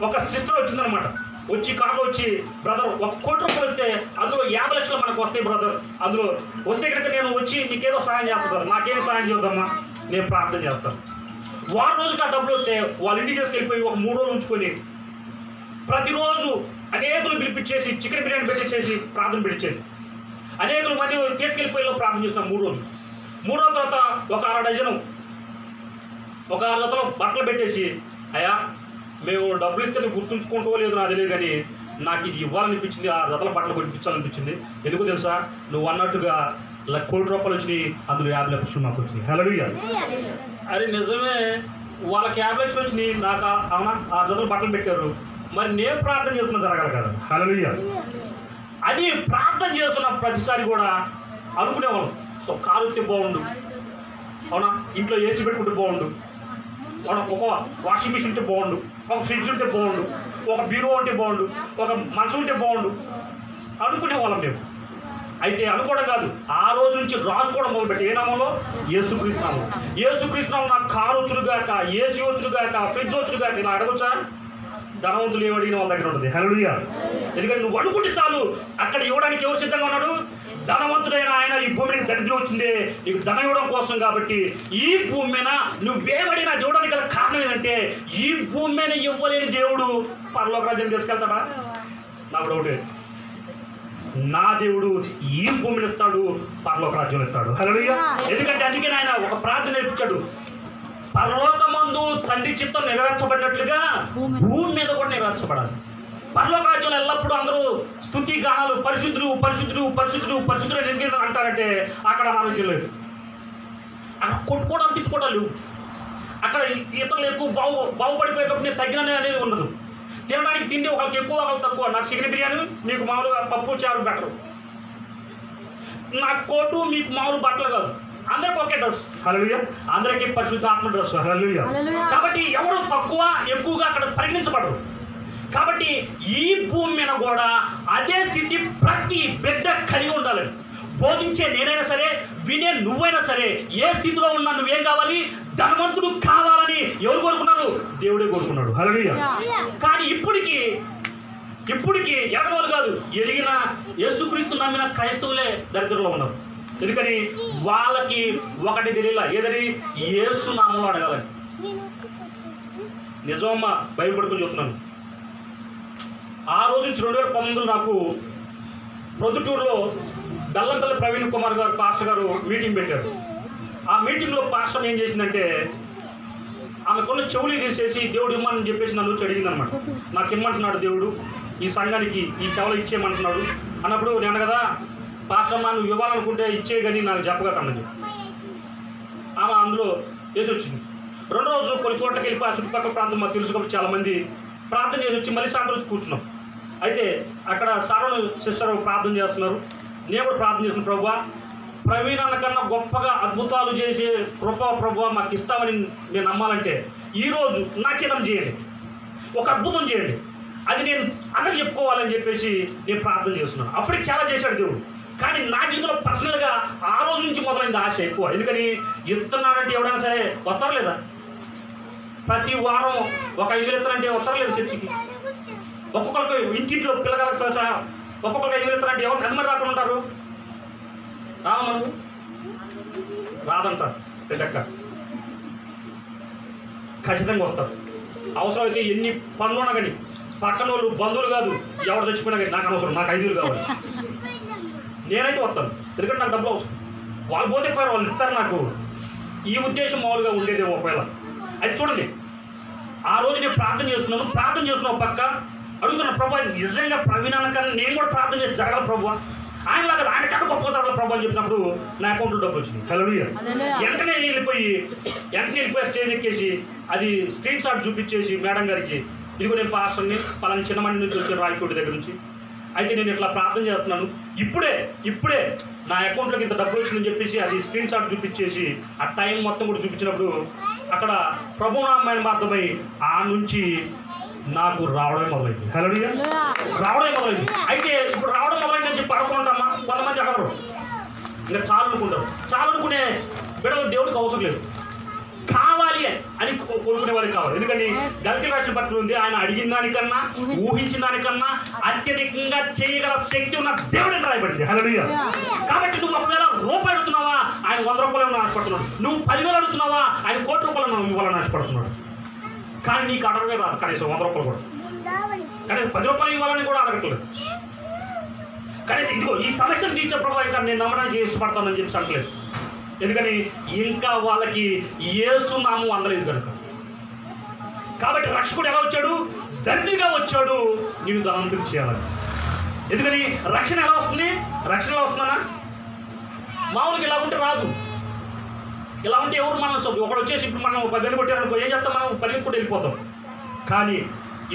ఒక సిస్టర్ వచ్చిందనమాట, వచ్చి కారులో వచ్చి, బ్రదర్ 1 కోటి రూపాయలు వస్తే అందులో 50 లక్షలు మనకు వస్తాయి బ్రదర్, అందులో వస్తే కనుక నేను వచ్చి నీకేదో సహాయం చేస్తాను. నాకేం సహాయం చేద్దామా, నేను ప్రార్థన చేస్తాను. వారం రోజుకి ఆ డబ్బులు వస్తే వాళ్ళ ఇంటికి తీసుకెళ్ళిపోయి ఒక 3 రోజులు ఉంచుకొని ప్రతిరోజు అనేకులు పిలిపించేసి చికెన్ బిర్యానీ పెట్టించేసి ప్రార్థన పెట్టించేది. అనేకులు మంది తీసుకెళ్ళిపోయి ప్రార్థన చేసిన 3 రోజులు. 3 రోజుల తర్వాత ఒక 6 డజను, ఒక 6 జతలు బట్టలు పెట్టేసి, అయ్యా మేము డబ్బులు ఇస్తే నువ్వు గుర్తుంచుకుంటూ లేదు నాకు తెలియదు, కానీ నాకు ఇది ఇవ్వాలనిపించింది, 6 జతల బట్టలు కొనిపించాలనిపించింది. ఎందుకు తెలుసా, నువ్వు అన్నట్టుగా 1 కోటి రూపాయలు వచ్చినాయి, అందులో 50 లక్షలు నాకు వచ్చినాయి. హల్లెలూయా. అరే నిజమే, వాళ్ళకి 50 లక్షలు వచ్చినాయి, నాకు అవునా 6 జతలు బట్టలు పెట్టారు, మరి నేను ప్రార్థన చేస్తున్నా జరగాలి కదా. హల్లెలూయా. అది ప్రార్థన చేస్తున్న ప్రతిసారి కూడా అనుకునేవాళ్ళం, సో కారు వస్తే బాగుండు, అవునా, ఇంట్లో ఏసీ పెట్టుకుంటే బాగుండు, అవునా, ఒక వాషింగ్ మిషన్ ఉంటే బాగుండు, ఒక ఫ్రిడ్జ్ ఉంటే బాగుండు, ఒక బీరో ఉంటే బాగుండు, ఒక మంచం ఉంటే బాగుండు అనుకునేవాళ్ళం మేము. అయితే అనుకోవడం కాదు, ఆ రోజు నుంచి రాసుకోవడం మొదలుపెట్టి ఏ నామంలో, యేసుక్రీస్తు నామం. యేసుక్రీస్తు నామం నాకు కారు వచ్చుడుగాక, ఏసీ వచ్చుడుగాక, ఫ్రిడ్జ్ వచ్చుడుగాక. ఇలా అడగొచ్చా? ధనవంతులు ఏమడిగిన వాళ్ళ దగ్గర ఉంటుంది. హల్లెలూయా. ఎందుకంటే నువ్వు అనుకుంటే చాలు, అక్కడ ఇవ్వడానికి ఎవరు సిద్ధంగా ఉన్నాడు? ధనవంతుడైన ఆయన ఈ భూమి మీద దరిద్రం వచ్చింది నీకు ధనం ఇవ్వడం కోసం. కాబట్టి ఈ భూమి మీద నువ్వేమడినా ఇవ్వడానికి గల కారణం ఏంటంటే, ఈ భూమి మీద ఇవ్వలేని దేవుడు పరలోక రాజ్యం తీసుకెళ్తాడా? నాకు డౌటే. నా దేవుడు ఈ భూమిని ఇస్తాడు, పరలోక రాజ్యం ఇస్తాడు. హల్లెలూయా. ఎందుకంటే అందుకే ఆయన ఒక ప్రార్థన నేర్పించాడు, పరలోకమందు తండ్రి చిత్తం నెరవేర్చబడినట్లుగా భూమి మీద కూడా నెరవేర్చబడాలి. పరలోక రాజ్యంలో ఎల్లప్పుడూ అందరూ స్తుతి గానాలు, పరిశుద్ధులు పరిశుద్ధులు పరిశుద్ధులు పరిశుద్ధులు ఎందుకు అంటారంటే అక్కడ ఆరోగ్యం లేదు, అక్కడ కొట్టుకోవడాలు తిట్టుకోవడాలు, అక్కడ ఇతరులు ఎక్కువ బాగుపడిపోయేటప్పుడు నేను తగ్గిన అనేది ఉండదు. తినడానికి తిండి ఒకరికి ఎక్కువ ఒకరికి తక్కువ. నాకు చికెన్ బిర్యానీ, మీకు మామూలుగా పప్పు చారు బెటరు. నాకు కోటు, మీకు మామూలు బట్టలు కాదు, అందరికి ఒకే డ్రెస్. హల్లెలూయా. అందరికీ పరిశుద్ధాత్మ డ్రెస్. హల్లెలూయా. కాబట్టి ఎవరు తక్కువ ఎక్కువగా అక్కడ పరిగణించబడరు. కాబట్టి ఈ భూమి మీద కూడా అదే స్థితి ప్రతి బిడ్డ కలిగి ఉండాలి. బోధించే నేనైనా సరే, వినే నువ్వైనా సరే, ఏ స్థితిలో ఉన్నా నువ్వేం కావాలి? ధనవంతుడు కావాలని ఎవరు కోరుకున్నారు? దేవుడే కోరుకున్నాడు. హల్లెలూయా. కానీ ఇప్పటికీ ఎగరవాళ్ళు కాదు, ఎరిగిన యేసుక్రీస్తు నమ్మిన క్రైస్తవులే దరిద్రంలో ఉన్నారు. ఎందుకని? వాళ్ళకి ఒకటి తెలియలా, ఏదని? యేసు నామంలో అడగాలని. నిజమమ్మా, బైబిల్ పడుకుని చెప్తున్నాను. ఆ రోజు నుంచి 2019 నాకు ప్రొద్దుటూరులో బెల్లంపల్లి ప్రవీణ్ కుమార్ గారు పాస్టర్ గారు మీటింగ్ పెట్టారు. ఆ మీటింగ్లో పాస్టర్ ఏం చేసిందంటే, ఆమెకున్న చెవులు తీసేసి దేవుడు ఇమ్మని చెప్పేసి నన్ను వచ్చి అడిగింది అనమాట. నాకు ఇమ్మంటున్నాడు దేవుడు, ఈ సంఘానికి ఈ చెవులు ఇచ్చేయమంటున్నాడు అన్నప్పుడు నేను కదా, పాస్టర్ అమ్మా నువ్వు ఇవ్వాలనుకుంటే ఇచ్చే కానీ నాకు చెప్పగలనని చెప్పి ఆమె అందులో వేసి వచ్చింది. 2 రోజులు కొన్ని చోట్లకి వెళ్ళి ఆ చుట్టుపక్కల ప్రాంతం మాకు తెలుసు కాబట్టి చాలామంది ప్రార్థన చేసి వచ్చి మళ్ళీ సాయంత్రం వచ్చి కూర్చున్నాం. అయితే అక్కడ సార్ సిస్టర్ ప్రార్థన చేస్తున్నారు, నేను కూడా ప్రార్థన చేసిన, ప్రభువా ప్రవీణ్ అన్న కన్నా గొప్పగా అద్భుతాలు చేసే కృప ప్రభువా మాకు ఇస్తామని నేను నమ్మాలంటే ఈరోజు నాకేదైనా చేయండి, ఒక అద్భుతం చేయండి, అది నేను అందరికి చెప్పుకోవాలని చెప్పేసి నేను ప్రార్థన చేస్తున్నాను. అప్పటికి చాలా చేశాడు దేవుడు. కానీ నా జీవితంలో పర్సనల్గా ఆ రోజు నుంచి మొదలైంది ఆశ ఎక్కువ. ఎందుకని? ఇస్తున్నానంటే ఎవడైనా సరే వస్తారు లేదా? ప్రతి వారం ఒక 5,000 ఇస్తానంటే వస్తారు లేదా చర్చికి? ఒక్కొక్కరికి ఇంటింట్లో పిల్లగాలకు సహా ఒక్కొక్కరికి 5,000 ఇస్తానంటే ఎవరు ఎంతమంది రాకుండా ఉంటారు? రావా మనకు రాదంటారు. పెద్దక్క ఖచ్చితంగా వస్తారు. అవసరమైతే ఎన్ని పనులున్నా కానీ, పక్కన వాళ్ళు బంధువులు కాదు, ఎవరు తెచ్చిపోయినా కానీ నాకు అనవసరం, నాకు 5,000 కావాలి, నేనైతే వస్తాను. ఎందుకంటే నాకు డబ్బులు అవసరం. వాళ్ళు పోతే పోయారు, వాళ్ళు ఇస్తారు నాకు. ఈ ఉద్దేశం మామూలుగా ఉండేదేమో ఒకవేళ. అది చూడండి, ఆ రోజు నేను ప్రార్థన చేస్తున్నాను, పక్క అడుగుతున్నా, ప్రభు నిజంగా ప్రవీణ్ అన్న కన్నా నేను కూడా ప్రార్థన చేసి జరగాలి ప్రభు, ఆయనలాగా ఆయన కట్ట గొప్ప ప్రభు అని చెప్పినప్పుడు నా అకౌంట్లో డబ్బులు వచ్చింది. హల్లెలూయా. వెంటనే వెళ్ళిపోయి స్టేజ్ ఎక్కేసి అది స్క్రీన్ షాట్ చూపించేసి మేడం గారికి, ఇదిగో నేను పాస్టర్ని పలానా చిన్నమండి నుంచి వచ్చాను రాయచోటి దగ్గర నుంచి, అయితే నేను ఇట్లా ప్రార్థన చేస్తున్నాను, ఇప్పుడే నా అకౌంట్లోకి ఇంత డబ్బులు వచ్చిందని చెప్పేసి అది స్క్రీన్ షాట్ చూపించేసి ఆ టైం మొత్తం కూడా చూపించినప్పుడు అక్కడ ప్రభునామాయన అర్థమై ఆ నుంచి నాకు రావడమే మొదలైంది. హల్లెలూయా. రావడమే మొదలైంది. అయితే ఇప్పుడు రావడం మొదలైందని చెప్పి అనుకుంటామా? కొంతమంది అడగరు, ఇంకా చాలనుకునే బిడ్డలు దేవుడికి అవసరం లేదు, కావాలి అని కోరుకునే వాళ్ళకి కావాలి. ఎందుకని గల్తీ రాసిన పట్ల ఉంది, ఆయన అడిగిన దానికన్నా ఊహించిన దానికన్నా అత్యధికంగా చేయగల శక్తి ఉన్న దేవుడు అని రాయబడింది. హల్లెలూయా. కాబట్టి నువ్వు ఒకవేళ రూపాయి అడుగుతున్నావా, ఆయన 100 రూపాయలు ఆశపడుతున్నాడు. నువ్వు 10,000 అడుగుతున్నావా, ఆయన 1 కోటి రూపాయలు ఇవ్వాలని ఆశపడుతున్నాడు. కానీ నీకు అడగమే రాదు కనీసం 100 రూపాయలు కూడా, కనీసం 10 రూపాయలు ఇవ్వాలని కూడా అడగట్లేదు. కనీసం ఇదిగో ఈ సమస్యను తీసే ప్రభావం ఇంకా నేను నమ్మడానికి ఇష్టపడతానని చెప్పి అనట్లేదు. ఎందుకని ఇంకా వాళ్ళకి యేసు నామం అందలేదు కనుక. కాబట్టి రక్షకుడు ఎలా వచ్చాడు? తండ్రిగా వచ్చాడు నేను ధనవంతుడు చేయాలని. ఎందుకని రక్షణ ఎలా వస్తుంది? రక్షణ ఎలా వస్తుందన్నా? మామూలుగా ఇలా ఉంటే రాదు. ఇలా ఉంటే ఎవరు మనం ఒకడు వచ్చేసి ఇప్పుడు మనం 10,000 కొట్టారనుకో ఏం చేస్తాం? మనం పరిగెత్తుకుంటూ వెళ్ళిపోతాం. కానీ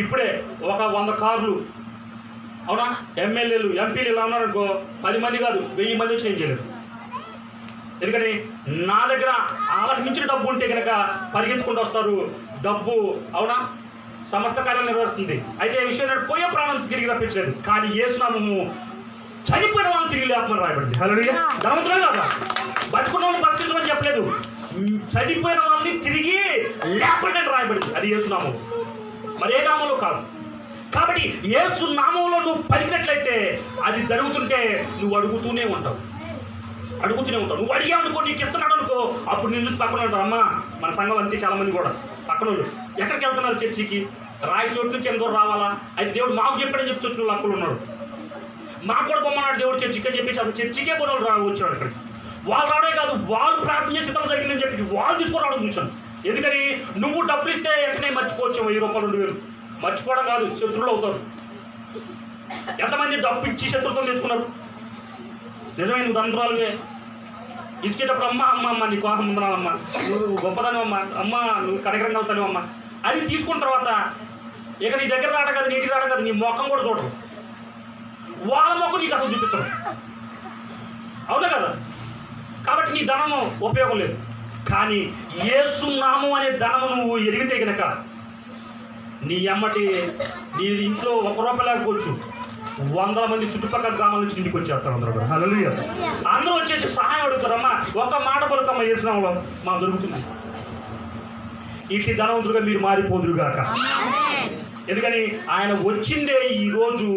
ఇప్పుడే ఒక 100 కార్లు, అవునా, ఎమ్మెల్యేలు ఎంపీలు ఇలా ఉన్నారనుకో 10 మంది కాదు 1000 మంది వచ్చి ఏం చేయలేరు. ఎందుకని నా దగ్గర వాళ్ళకి మించిన డబ్బు ఉంటే కనుక పరిగెత్తుకుంటూ వస్తారు. డబ్బు, అవునా, సమస్త కార్యాలు నిర్వహిస్తుంది. అయితే ఈ విషయం పోయే ప్రాణం తిరిగి రప్పించలేదు. కానీ యేసునామము చనిపోయిన వాళ్ళని తిరిగి లేపమని రాయబడింది. హల్లెలూయా. ధనవంతులే కదా, బతుకున్న వాళ్ళని బతికించమని చెప్పలేదు, చనిపోయిన వాళ్ళని తిరిగి లేపండి అని రాయబడింది. అది యేసునామం, మరి ఏ నామంలో కాదు. కాబట్టి యేసు నామంలో నువ్వు పలికినట్లయితే అది జరుగుతుంటే నువ్వు అడుగుతూనే ఉంటావు. నువ్వు అడిగావు అనుకో, నీకు ఇస్తున్నాడు అనుకో, అప్పుడు నేను చూసి పక్కన ఉంటావు. అమ్మా, మన సంఘంలో అంతే చాలా మంది కూడా పక్కన వాళ్ళు ఎక్కడికి వెళ్తున్నారు? చర్చికి. రాయచోటు నుంచి ఎంత దూరం రావాలా? అయితే దేవుడు మాకు చెప్పాడని చెప్పి వచ్చిన అక్కలు ఉన్నాడు. మాకు కూడా పొమ్మన్నాడు దేవుడు చర్చికి అని చెప్పేసి అసలు చర్చికే పోయిన వచ్చాడు అక్కడికి. వాళ్ళు రావడే కాదు, వాళ్ళు ప్రార్థన చేసి తల జరిగిందని చెప్పి వాళ్ళు తీసుకొని రావడం చూశాను. ఎందుకని నువ్వు డబ్బులు ఇస్తే వెంటనే మర్చిపోవచ్చు. 1000 రూపాయలు 2,000 మర్చిపోవడం కాదు, శత్రువులు అవుతారు. ఎంతమంది డబ్బు ఇచ్చి శత్రుత్వం తెచ్చుకున్నారు? నిజమే, నువ్వు తంత్రాలువే. ఇచ్చేటప్పుడు అమ్మ నీకు ముందున్నావమ్మా, నువ్వు గొప్పదానివమ్మా, అమ్మ నువ్వు కనకరంగా అవుతానివమ్మా అని తీసుకున్న తర్వాత ఇక నీ దగ్గర రావడం కదా, నీటికి రావడం కదా, నీ మొఖం కూడా చూడరు. వాళ్ళ మొఖం నీకు అసలు చూపించరు. అవునా కదా? కాబట్టి నీ ధనము ఉపయోగం లేదు. కానీ యేసు నామం అనే ధనము నువ్వు ఎరిగితే కనుక నీ ఎమ్మటి నీ ఇంట్లో 1 రూపాయి లేకపోవచ్చు, 100 మంది చుట్టుపక్కల గ్రామాల నుంచి ఇంటికి వచ్చేస్తారు. అందరూ హల్లెలూయా. అందరూ వచ్చేసి సహాయం అడుగుతారమ్మా, ఒక్క మాట పలుకమ్మ యేసునామములో మాకు దొరుకుతుంది. ఇట్టి ధనవంతులుగా మీరు మారిపోదురుగాక. ఎందుకని ఆయన వచ్చిందే ఈరోజు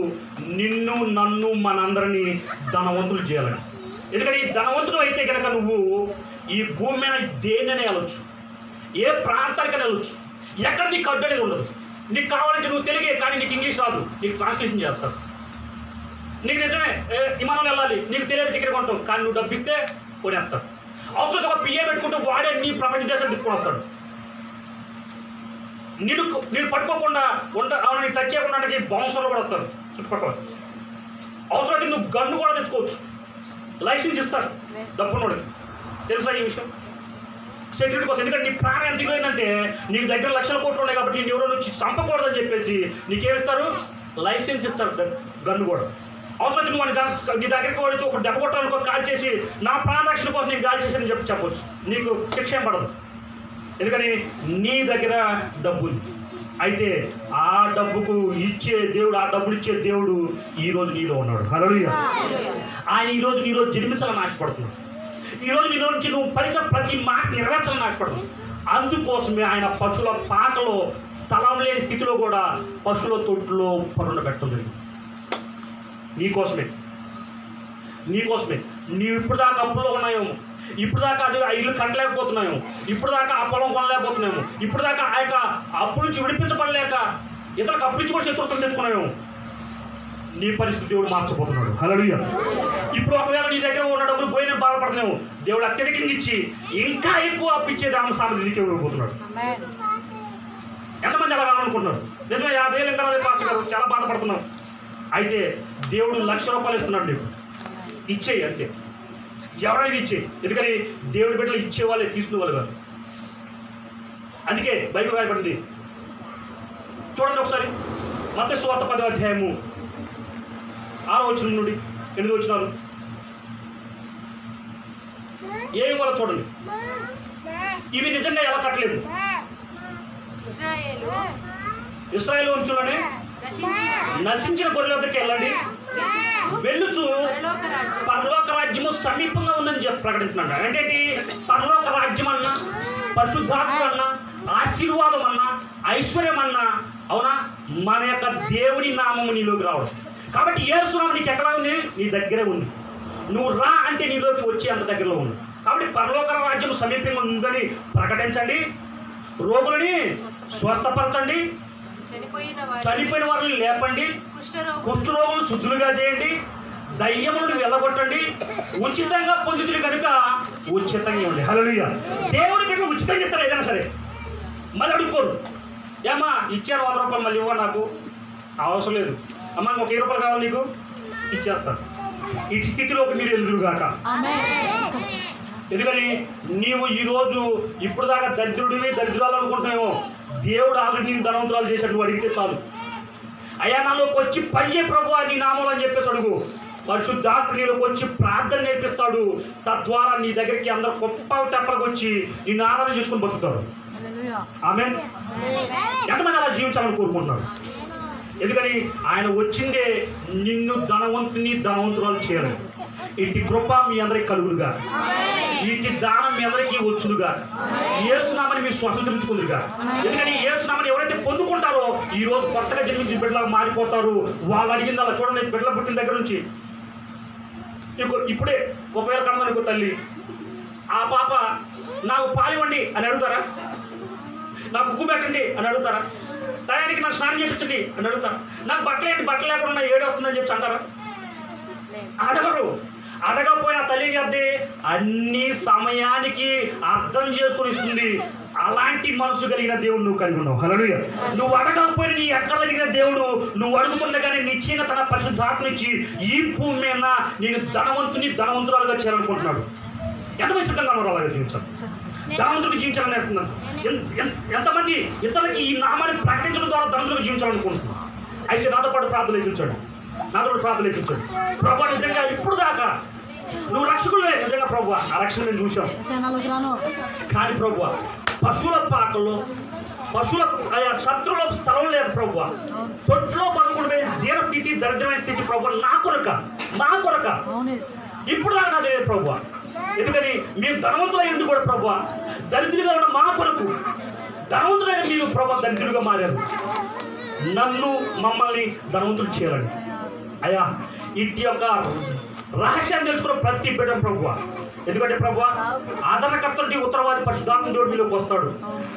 నిన్ను నన్ను మనందరినీ ధనవంతులు చేయాలని. ఎందుకని ధనవంతుడు అయితే కనుక నువ్వు ఈ భూమి మీద దేన్నైనా వెళ్ళొచ్చు, ఏ ప్రాంతానికైనా వెళ్ళొచ్చు, ఎక్కడ నీకు అడ్డు అనేది ఉండదు. నీకు కావాలంటే నువ్వు తెలుగే కానీ నీకు ఇంగ్లీష్ రాదు, నీకు ట్రాన్స్లేషన్ చేస్తారు. నీకు నిజమే విమానంలో వెళ్ళాలి, నీకు తెలియదు టికెట్ కొంటావు, కానీ నువ్వు డబ్బిస్తే కొనేస్తాడు. అవసరం ఒక పిఏ పెట్టుకుంటూ వాడే నీ ప్రపంచ దేశాలు తిప్పుకొని వస్తాడు. నేను పట్టుకోకుండా నీకు టచ్ చేయకుండా బౌన్సర్లు కూడా వస్తారు చుట్టుపక్కల. అవసరమైతే నువ్వు గన్ను కూడా తెచ్చుకోవచ్చు, లైసెన్స్ ఇస్తాడు డబ్బున్నోడికి. తెలుసా ఈ విషయం? సెక్యూరిటీ కోసం. ఎందుకంటే నీ ప్రాణం ఎంత ఇవ్వలేదంటే నీకు దగ్గర 1,00,000 కోట్లు ఉన్నాయి కాబట్టి నేను ఎవరో నుంచి చంపకూడదని చెప్పేసి నీకేమిస్తారు? లైసెన్స్ ఇస్తారు, గన్ను కూడా. అవసరం నువ్వు నీ దగ్గరికి వచ్చి ఒక దెబ్బ కొట్టాలనుకో, కాల్ చేసి నా ప్రాణ రక్షణ కోసం నీకు కాల్ చేసి అని చెప్పొచ్చు, నీకు శిక్ష ఏం పడదు. ఎందుకని నీ దగ్గర డబ్బు ఉంది. అయితే ఆ డబ్బుకు ఇచ్చే దేవుడు, ఆ డబ్బులు ఇచ్చే దేవుడు ఈరోజు నీలో ఉన్నాడు. హల్లెలూయా. ఆయన ఈరోజు నీలో జన్మించాలని ఆశపడుతున్నాడు. ఈరోజు నీలో నుంచి నువ్వు పలికిన ప్రతి మాట నెరవేర్చాలని ఆశపడుతుంది. అందుకోసమే ఆయన పశువుల పాకలో స్థలం లేని స్థితిలో కూడా పశువుల తొట్టులో పనులు పెట్టడం జరిగింది. నీకోసమే. నీవు ఇప్పుడు దాకా అప్పులో ఉన్నాయేమో, ఇప్పుడు దాకా అది ఆ ఇల్లు కట్టలేకపోతున్నాము, ఇప్పుడు దాకా ఆ పొలం కొనలేకపోతున్నాము, ఇప్పుడు దాకా ఆ యొక్క అప్పు నుంచి విడిపించబడలేక ఇతరులకు అప్పు నుంచి కూడా శత్రుత్వం తెచ్చుకున్నాము. నీ పరిస్థితి దేవుడు మార్చబోతున్నాడు. హల్లెలూయా. ఇప్పుడు ఒకవేళ నీ దగ్గర ఉన్న డబ్బులు పోయిన బాధపడుతున్నావు, దేవుడు అత్యధికంగా ఇచ్చి ఇంకా ఎక్కువ అప్పిచ్చేది ఆమె సామెత నీకే ఇవ్వబోతున్నాడు. ఎంతమంది అలా కావాలనుకుంటున్నారు? నిజమే 50,000 ఇంకా పాస్టర్ గారు చాలా బాధపడుతున్నాం. అయితే దేవుడు 1,00,000 రూపాయలు ఇస్తున్నాడు నీకు. ఇచ్చేయి అంతే, ఎవరైనా ఇచ్చేయి. ఎందుకని దేవుడి బిడ్డలు ఇచ్చేవాళ్ళే, తీసుకునే వాళ్ళు కాదు. అందుకే బైబిల్ రాయబడింది చూడండి ఒకసారి, మత్తయి సువార్త 10వ అధ్యాయము 6వ వచనం నుండి 8వ వచనాలు ఏమి ఇవ్వాలో చూడండి. ఇవి నిజంగా ఎలా కట్టలేదు. ఇశ్రాయేలు వంశంలోనే నశించిన గొర్రెల వద్దకు వెళ్ళండి, వెళ్ళుచు పరలోక రాజ్యము సమీపంగా ఉందని చెప్పి ప్రకటించినాడు. అంటే పరలోక రాజ్యం అన్నా, పరిశుద్ధాత్మ అన్నా, ఆశీర్వాదం అన్నా, ఐశ్వర్యం అన్నా, అవునా, మన యొక్క దేవుని నామము నీలోకి రావడం. కాబట్టి యేసు నామం నీకు ఎక్కడ ఉంది? నీ దగ్గరే ఉంది. నువ్వు రా అంటే నీలోకి వచ్చి అంత దగ్గరలో ఉంది. కాబట్టి పరలోక రాజ్యం సమీపంగా ఉందని ప్రకటించండి, రోగులని స్వస్థపరచండి, చనిపోయిన వారిని లేపండి, కుష్ఠరోగులు శుద్ధులుగా చేయండి, దయ్యములను వెళ్ళగొట్టండి, ఉచితంగా పొందుతులు కనుక ఉచితంగా ఇవ్వండి. హల్లెలూయా. దేవుడి బిడ్డలు ఉచితంగా ఇస్తారు ఏదైనా సరే, మళ్ళీ అడుక్కోరు. ఏమ్మా ఇచ్చారు 100 రూపాయలు మళ్ళీ ఇవ్వ, నాకు అవసరం లేదు అమ్మా, ఒక 20 రూపాయలు కావాలి నీకు, ఇచ్చేస్తాను. ఈ స్థితిలోకి మీరు ఎదురుగాక. ఎందుకని నీవు ఈరోజు ఇప్పుడు దాకా దరిద్రురాలు అనుకుంటున్నావు. దేవుడు ఆల్రెడీ నేను ధనవంతురాలు చేశాడు. నువ్వు అడిగితే చాలు, అయ్యా నాలోకి వచ్చి పనిచే ప్రభువా నీ నామం అని చెప్పేసి అడుగు. పరిశుద్ధాత్మ నీలోకి వచ్చి ప్రార్థన నేర్పిస్తాడు. తద్వారా నీ దగ్గరికి అందరూ గొప్ప తెప్పలకు వచ్చి నిన్ను ఆరాధన చేసుకుని బతుకుతాడు. ఆమేన్. ఎంతమంది అలా జీవించాలని కోరుకుంటున్నారు? ఎందుకని ఆయన వచ్చిందే నిన్ను ధనవంతురాలు చేయాలి. ఇంటి కృప మీ అందరికి కలుగులుగా, ఇంటి దానం మీ అందరికీ వచ్చునుగా, యేసునామని మీరు స్వతంత్రించుకుందురుగా. ఎందుకని యేసునామని ఎవరైతే పొందుకుంటారో ఈ రోజు కొత్తగా జన్మించి బిడ్డలాగా మారిపోతారు. వాళ్ళు అడిగింది అలా చూడండి. బిడ్డల పుట్టిన దగ్గర నుంచి ఇప్పుడే ఒకవేళ కనుక తల్లి ఆ పాప నాకు పాలివ్వండి అని అడుగుతారా? నాకు ఉగ్గు పెట్టండి అని అడుగుతారా? టయానికి నాకు స్నానం చేయించండి అని అడుగుతారా? నాకు బట్టలు లేకుండా ఏడు వస్తుందని చెప్పి అంటారా? అడగరు. అడగకపోయినా తల్లి అద్దె అన్ని సమయానికి అర్థం చేసుకుని ఇస్తుంది. అలాంటి మనసు కలిగిన దేవుడు నువ్వు కలిగి ఉన్నావు. హల్లెలూయా. నువ్వు అడగకపోయినా నీ ఎక్కడ కలిగిన దేవుడు నువ్వు అడుగుతుండగానే నిశ్చయంగా తన పరిశుద్ధాత్మ ఇచ్చి ఈ భూమి మీద నేను ధనవంతురాలుగా చేయాలనుకుంటున్నాడు. ఎంతమంది సిద్ధంగా ఉన్నారు అలాగే జీవించాలి, ధనవంతుడికి జీవించాలని నేర్చుకున్నాను. ఎంతమంది ఇతరులకి ఈ నామాన్ని ప్రకటించడం ద్వారా ధనవంతుడికి జీవించాలనుకుంటున్నాను. అయితే నాతో పాటు ప్రార్థన ఎక్కించాడు. ప్రభు నిజంగా ఇప్పుడు దాకా నువ్వు రక్షకులే, నిజంగా ప్రభు ఆ రక్షణ నేను చూశాం. కానీ ప్రభు పశువుల పాకల్లో పశువుల శత్రువుల స్థలం లేదు ప్రభు. తొట్టులో పడుకుంటే దీన స్థితి, దరిద్రమైన స్థితి ప్రభు మా కొరక ఇప్పుడు దాకా నాది లేదు ప్రభు. ఎందుకని మీరు ధనవంతులైంది కూడా ప్రభు, దరిద్రులుగా ఉన్న మా కొరకు ధనవంతులైన మీరు ప్రభు దరిద్రులుగా మారారు. మమ్మల్ని ధనవంతులు చేయాలండి అయ్యా. ఇట్టి యొక్క రహస్యాన్ని తెలుసుకున్న ప్రతి బిడ్డ ప్రభు. ఎందుకంటే ప్రభు ఆదరణకర్తలు ఉత్తరవాది పరిశుద్ధాత్మ దేవుడు మీలోకి వస్తాడు.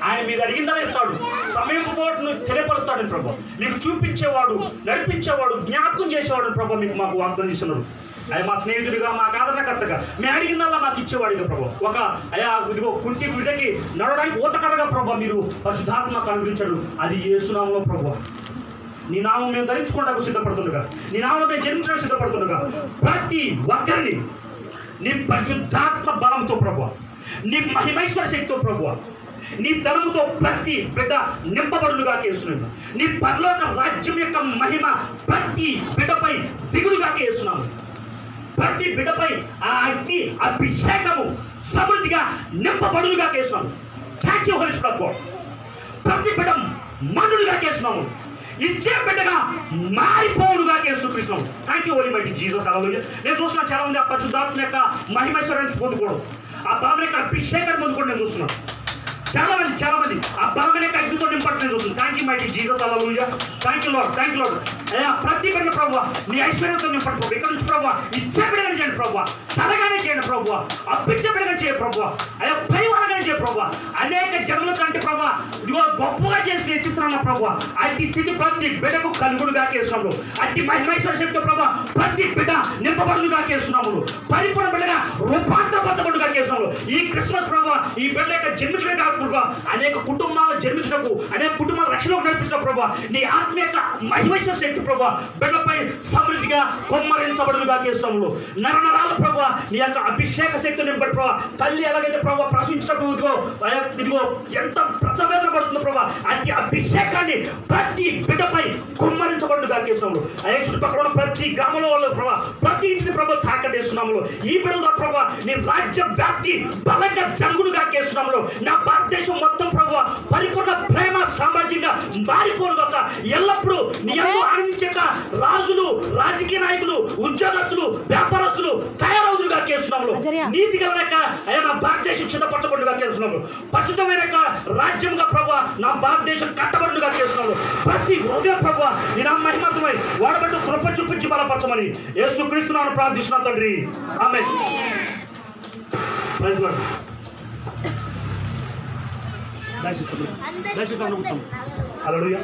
ఆయన మీరు అడిగిందని ఇస్తాడు, సమయం పోటును తెలియపరుస్తాడని ప్రభు. మీకు చూపించేవాడు, నడిపించేవాడు, జ్ఞాపకం చేసేవాడు ప్రభు. మీకు మాకు వాగ్దానం చేస్తున్నాడు. ఆయన మా స్నేహితుడిగా, మాకు ఆదరణకర్తగా, మేము అడిగిందల్లా మాకు ఇచ్చేవాడిగా ప్రభు. ఒక అయ్యా ఇదిగో కుంటి బిడ్డకి నడవడానికి ఊతకడగా ప్రభు మీరు పరిశుద్ధాత్మ కనుగరించాడు. అది యేసునామంలో ప్రభు. నీ నామం మేము ధరించుకోవడానికి సిద్ధపడుతుండగా, నీ నామం మేము జన్మించడానికి సిద్ధపడుతుండగా ప్రతి ఒక్కరిని నీ పరిశుద్ధాత్మ బలంతో ప్రభు, నీ మహిమైశ్వర శక్తితో ప్రభు, నీ ధనముతో ప్రతి బిడ్డ నింపబడులుగా చేస్తున్నాను. నీ పరలోక రాజ్యం యొక్క మహిమ ప్రతి బిడ్డపై దిగులుగా చేస్తున్నాము. ప్రతి బిడ్డపై ఆ అగ్ని అభిషేకము సమృద్ధిగా నింపబడులుగా చేస్తున్నాము. Thank you holy spirit God. ప్రతి బిడ్డ మనులుగా చేస్తున్నాము. ఇచ్చే బిడ్డగా మారిపోవుడుగా యేసుక్రీస్తు. Thank you holy mighty Jesus. Hallelujah. నేను చూస్తున్నా చాలా మంది ఆ పరిశుద్ధాత్మ యొక్క మహిమైశ్వర్యాన్ని పొందుకోవడం, ఆ బలం యొక్క అభిషేకాన్ని పొందుకోవడం నేను చూస్తున్నాను. చాలా మంది ఆ బలమైన యొక్క అగ్నితో నింపడం నేను చూస్తున్నాను. Thank you mighty Jesus. Hallelujah. Thank you lord. అయ్యా ప్రతి బిడ్డ ప్రభు నీ ఐశ్వర్యంతో నింపడం ప్రభు. ఇక్కడ నుంచి ప్రభు ఇచ్చే బిడ్డగా చేయండి ప్రభు, తలగానే చేయండి ప్రభు, అప్పించే బిడ్డగా చేయండి ప్రభు, అయ్యా భయవాడగానే చేయండి ప్రభా, అనేక జన్మల కంటే ప్రభా ఇదిగో గొప్పగా చేసి హెచ్చిస్తున్నాను ప్రభా. అతి స్థితి ప్రతి బిడ్డకు కలుగుడుగా కేస్తున్నాము. అతి మహిమేశ్వర శక్తి ప్రభా ప్రతి బిడ్డ నింపబడుగా కేస్తున్నాము. పరిపూర్ణ బిడ్డగా రూపాంతరబద్ధబడుగా కేస్తున్నాము. ఈ క్రిస్మస్ ప్రభా ఈ బిడ్డ యొక్క జన్మించడం కాదు ప్రభా, అనేక కుటుంబాలు జన్మించడకు, అనేక కుటుంబాల రక్షణకు నడిపించడం ప్రభా. నీ ఆత్మ యొక్క మహిమేశ్వర శక్తి ప్రభా బిడ్డపై సమృద్ధిగా కొమ్మరించబడుగా కేస్తున్నాము. నరనరాల ప్రభా నీ యొక్క అభిషేక శక్తి నింపడు ప్రభా. తల్లి ఎలాగైతే ప్రభా ప్రశ్నించినప్పుడు ఇదిగో ఎంత ప్రసవేదన పడుతుంది ప్రభా, అతి అభిషేకాన్ని ప్రతి బిడ్డపై కుమ్మరించబడుగా కేస్తున్నాము. అయ్యే చుట్టుపక్కల ఉన్న ప్రతి గ్రామంలో వాళ్ళు ప్రభా ప్రతి ఇంటిని ప్రభా తాకటేస్తున్నాము. ఈ బిడ్డల ప్రభా నీ రాజ్య వ్యాప్తి బలంగా జరుగుడుగా కేస్తున్నాము. నా భారతదేశం మొత్తం ప్రభా పరిపూర్ణ ప్రేమ సామ్రాజ్యంగా మారిపోనుగాక. ఎల్లప్పుడూ నీ ఎంతో ఆనందించాక రాజులు, రాజకీయ నాయకులు, ఉద్యోగస్తులు, వ్యాపారస్తులు తయారవుదురుగా కేస్తున్నాము. నీతి గలక అయ్యా నా భారతదేశం చిన్నపరచబడుగా కేస్తున్నాము. పరిశుద్ధమైన రాజ్యంగా ప్రభా నా భారతదేశం కట్టబడుగా కేస్తున్నాము. ప్రతి హృదయ ప్రభా నీ నా మహిమతమై వాడబట్టు కృప చూపించి బలపరచమని యేసుక్రీస్తునామమున ప్రార్థిస్తున్నాను తండ్రి. ఆమేన్. Praise lord. దయచేసి హల్లెలూయా.